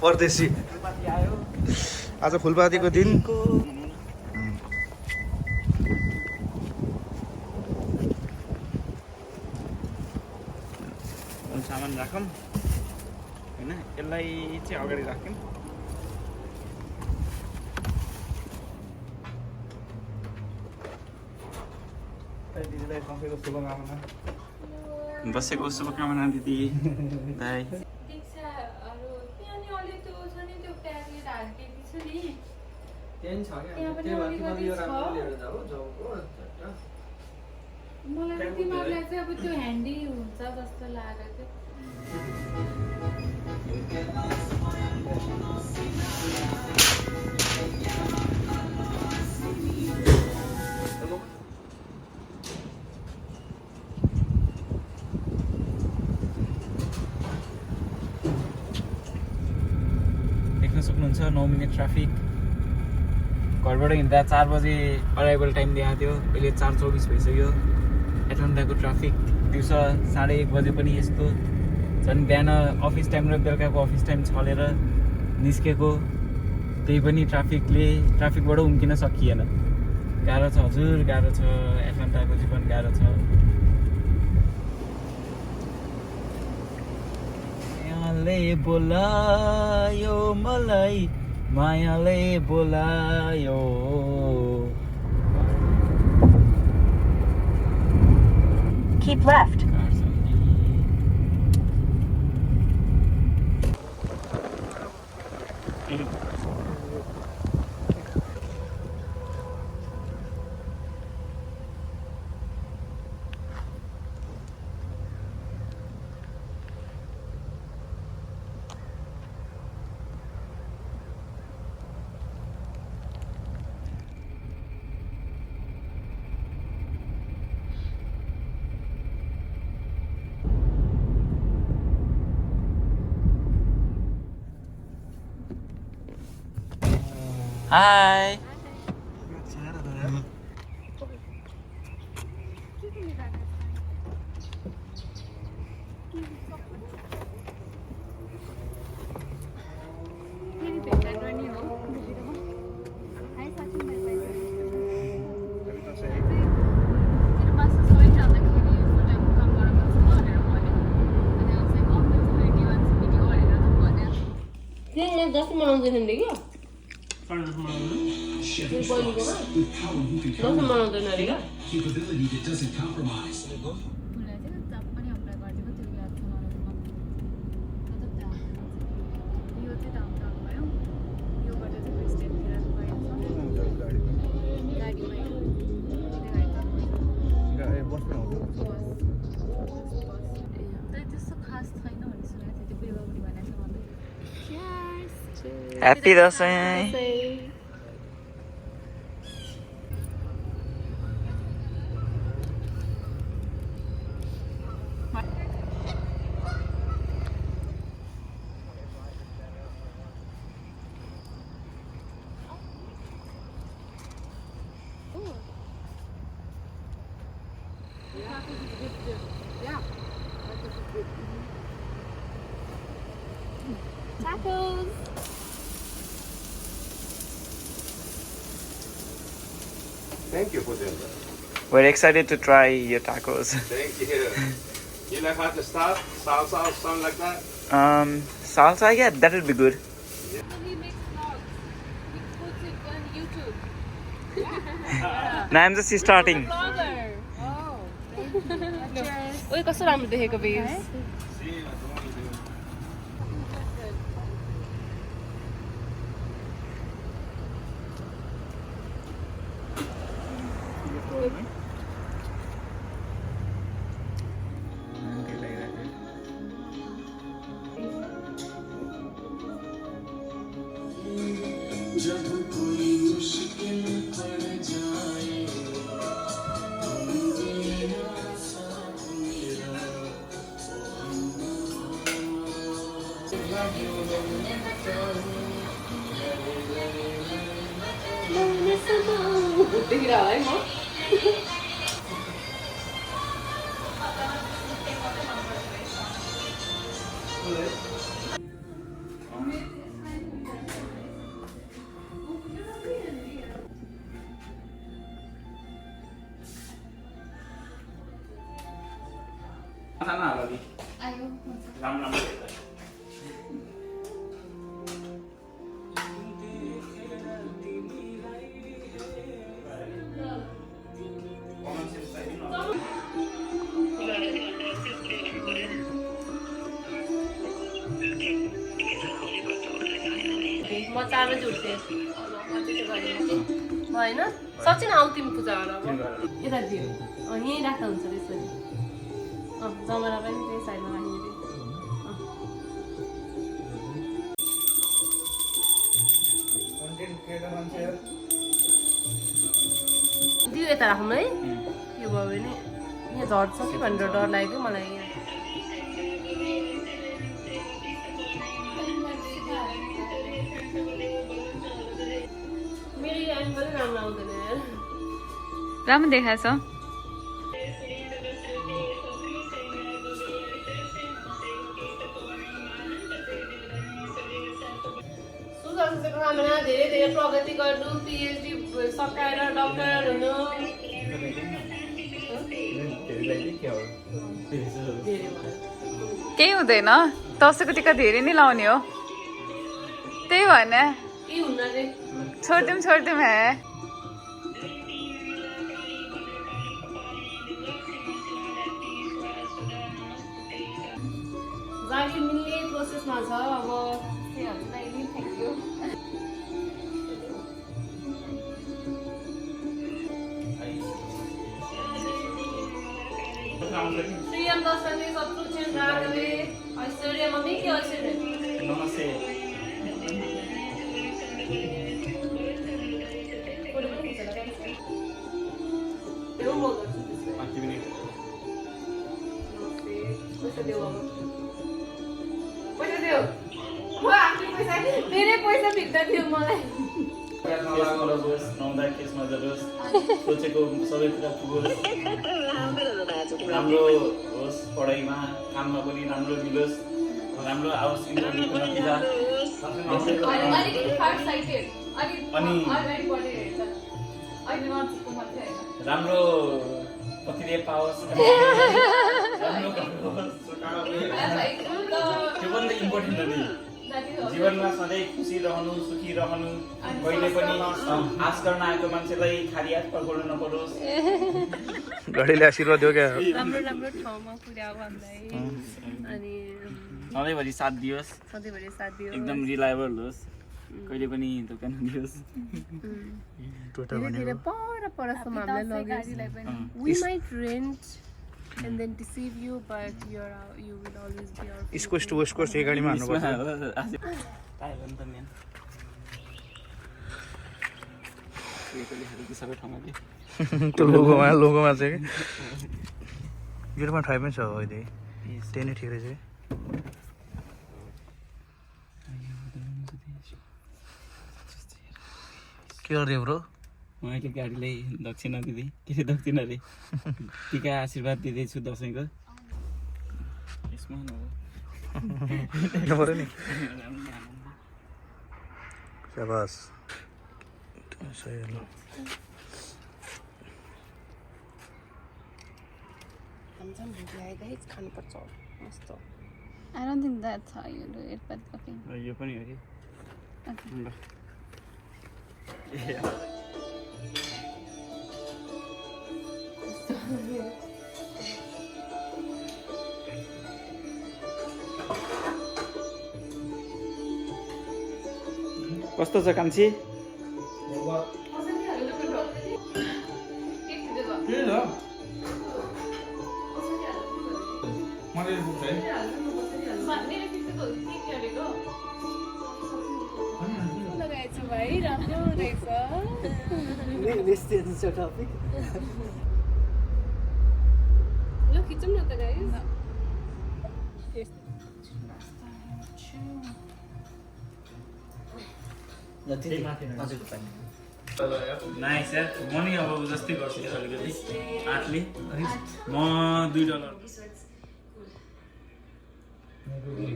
परदेशी आज फुलपातीको दिन सामान राखौँ होइन यसलाई चाहिँ अगाडि राख्यौँ दिदीलाई दसैँको शुभकामना दसैँको शुभकामना दिदी दाइ मलाई तिमीहरूलाई चाहिँ अब त्यो ह्यान्डी हुन्छ जस्तो लागेको देख्न सक्नुहुन्छ 9 मिनट ट्राफिक घरबाट हिँड्दा 4 बजे अराइभल टाइम दिएको थियो अहिले 4:24 भइसक्यो एटलान्टाको ट्राफिक दिउँसो 1:30 बजे पनि यस्तो झन् बिहान अफिस टाइम र बेलुकाको अफिस टाइम छलेर निस्केको त्यही पनि ट्राफिकबाट उम्किन सकिएन गाह्रो छ हजुर गाह्रो छ एटलान्टाको जीवन गाह्रो छ मायाले बोलायो मलाई मायाले बोलायो Keep left. Hi. दस मनाउँदैछन् क्या मनाउँदैन अरे क्या Happy Dasai. Tacos. Thank you for doing that. We're excited to try your tacos. Thank you. You know how to start? Salsa or something like that? Salsa, yeah, that would be good. He makes vlogs. He puts it on YouTube. Now I'm just starting. Vlogger. Oh. Uy, कस्तो राम्रो देखेको base. देखिरहेको है म राम्रो म 4 बजे उठ्थेँ होइन सक्छिन आऊ तिमी पूजा गरेर यता दियो यहीँ राख्दा हुन्छ त्यसरी जमरा पनि त्यही साइडमा राखिदियो दियो यता राखौँ है यो भयो भने यहाँ झर्छ कि भनेर डर लाग्यो मलाई यहाँ मेरो एन्ड पनि राम्रो आउँदैन यार राम्रो देखाएछ सुशान्तको कामना धेरै धेरै प्रगति गर्नु पिएचडी सकाएर डक्टर हुनु केही हुँदैन दसैँको टिका धेरै नै लाउने हो त्यही भएन के हुन्न रे छोडिदिउँ है जागिर मिल्ने प्रोसेसमा छ अब थ्याङ्क यू श्रीयम दर्शने शत्रुघ्न राघवे ऐश्वर्य मम्मी के ऐश्वर्य नमस्ते धेरै पैसा भित्ता थियो मलाई केसमा जाओस् सोचेको सबै कुरा पुगोस् राम्रो होस् पढाइमा काममा पनि राम्रो मिलोस् राम्रो आओस् इन्टरभ्यूको नतिजा राम्रो पतिले पाओस् राम्रो त्यो पनि त इम्पोर्टेन्ट हो नि जीवनमा सधैँ खुसी रहनु सुखी रहनु कहिले पनि आश गर्न आएको मान्छेलाई खाली हात पक्राउनु नपरोस् घडीले आशीर्वाद दियो क्या राम्रो राम्रो ठाउँमा पुर्याऊ हामीलाई अनि सधैँभरि साथ दियोस् एकदम रिलायबल होस् कहिले पनि धोका नदियोस् धेरै परसम्म हामीलाई लगेस् we might rent and then deceive you but you will always be our east coast to west coast एक गाडीमा हान्नुपर्छ सबै ठाउँमा कि त्यो लोगोमा चाहिँ युरोपमा ट्राई पनि छ अहिले त्यही नै ठिक रहेछ के गरिदियो ब्रो मैले गाडीलाई दक्षिणा दिँदै के अरे दक्षिणा अरे टिका आशीर्वाद दिँदैछु दसैँको यसमा पऱ्यो नि शाबास सही हो I don't think that's how you do it, but okay. यो पनि हो कि कस्तो छ कान्छी लगाएछु भाइ राम्रो रहेछ ल खिचौँ न त गाइस नाइस यार म नि अब जस्तै गर्छु अलिकति आठले म $2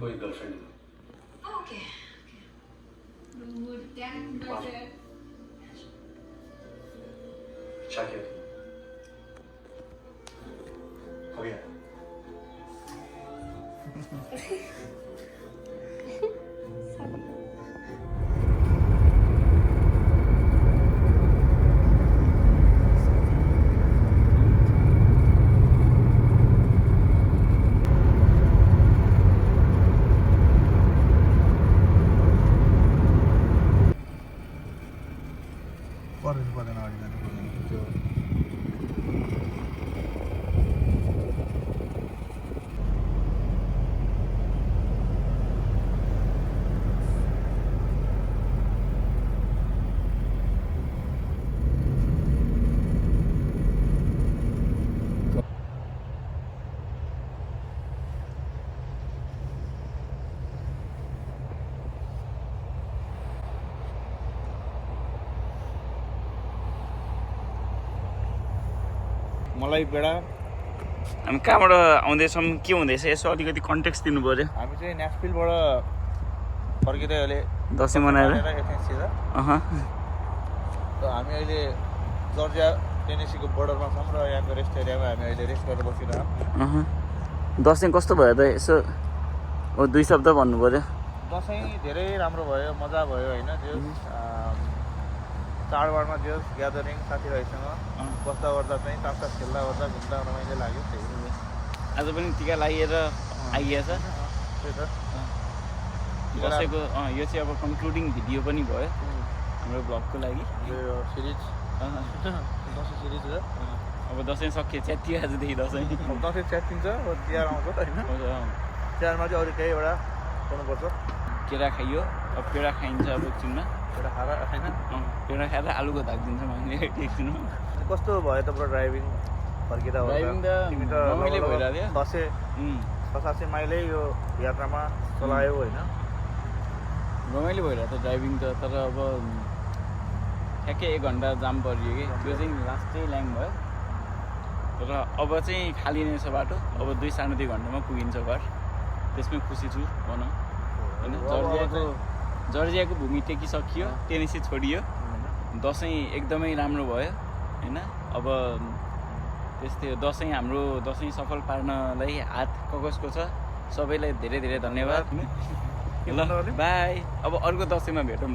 कोई गर्लफ्रेंड check it हो गया पर्दैन अगाडि जानु पर्दैन त्यो मलाई बेडा हामी कहाँबाट आउँदैछौँ के हुँदैछ यसो अलिकति कन्टेक्स्ट दिनु पऱ्यो हामी चाहिँ न्यासभिलबाट फर्किँदै अहिले दसैँ मनाएर एथेन्स तिर त हामी अहिले जर्जिया टेनेसीको बोर्डरमा छौँ र यहाँको रेस्ट एरियामा हामी अहिले रेस्ट गरेर बसिरहेछौँ दसैँ कस्तो भयो त यसो 2 शब्द भन्नु पऱ्यो दसैँ धेरै राम्रो भयो मजा भयो होइन त्यो चाडबाडमा त्यो ग्यादरिङ साथीभाइसँग बस्दा ओर्दा चाहिँ तास खेल्दा ओर्दा घुम्दा रमाइलो लाग्यो त्यही आज पनि टिका लगाइएर आइएछ त्यही त दसैँको यो चाहिँ अब कन्क्लुडिङ भिडियो पनि भयो हाम्रो ब्लगको लागि यो सिरिज दसैँ सिरिज हो अब दसैँ सकियो च्यातियो आजदेखि दसैँ दसैँ च्यातिन्छ तिहार आउँछ होइन तिहारमा चाहिँ अरू केही एउटा गर्नुपर्छ केरा खाइयो अब पेडा खाइन्छ अब एकछिनमा एउटा खाएर होइन पेडा खाएर आलुको धाक दिन्छौँ हामीले एकछिनमा कस्तो भयो त पुरा ड्राइभिङ फर्किँदा ड्राइभिङ त तिमी त रमाइलो भइरहेको थियो 600-700 माइलै यो यात्रामा चलायो होइन रमाइलो भइरहेको थियो ड्राइभिङ त तर अब ठ्याक्कै 1 घन्टा जाम परियो कि त्यो चाहिँ लास्टै ल्याङ भयो तर अब चाहिँ खाली नै छ बाटो अब 2-2.5 घन्टामा पुगिन्छ घर त्यसमै खुसी छु भनौँ होइन जर्जियाको भूमि टेकिसकियो टेनेसी छोडियो दसैँ एकदमै राम्रो भयो होइन अब त्यस्तै दसैँ हाम्रो दसैँ सफल पार्नलाई हात कसको छ सबैलाई धेरै धेरै धन्यवाद ल बाई अब अर्को दसैँमा भेटौँ ल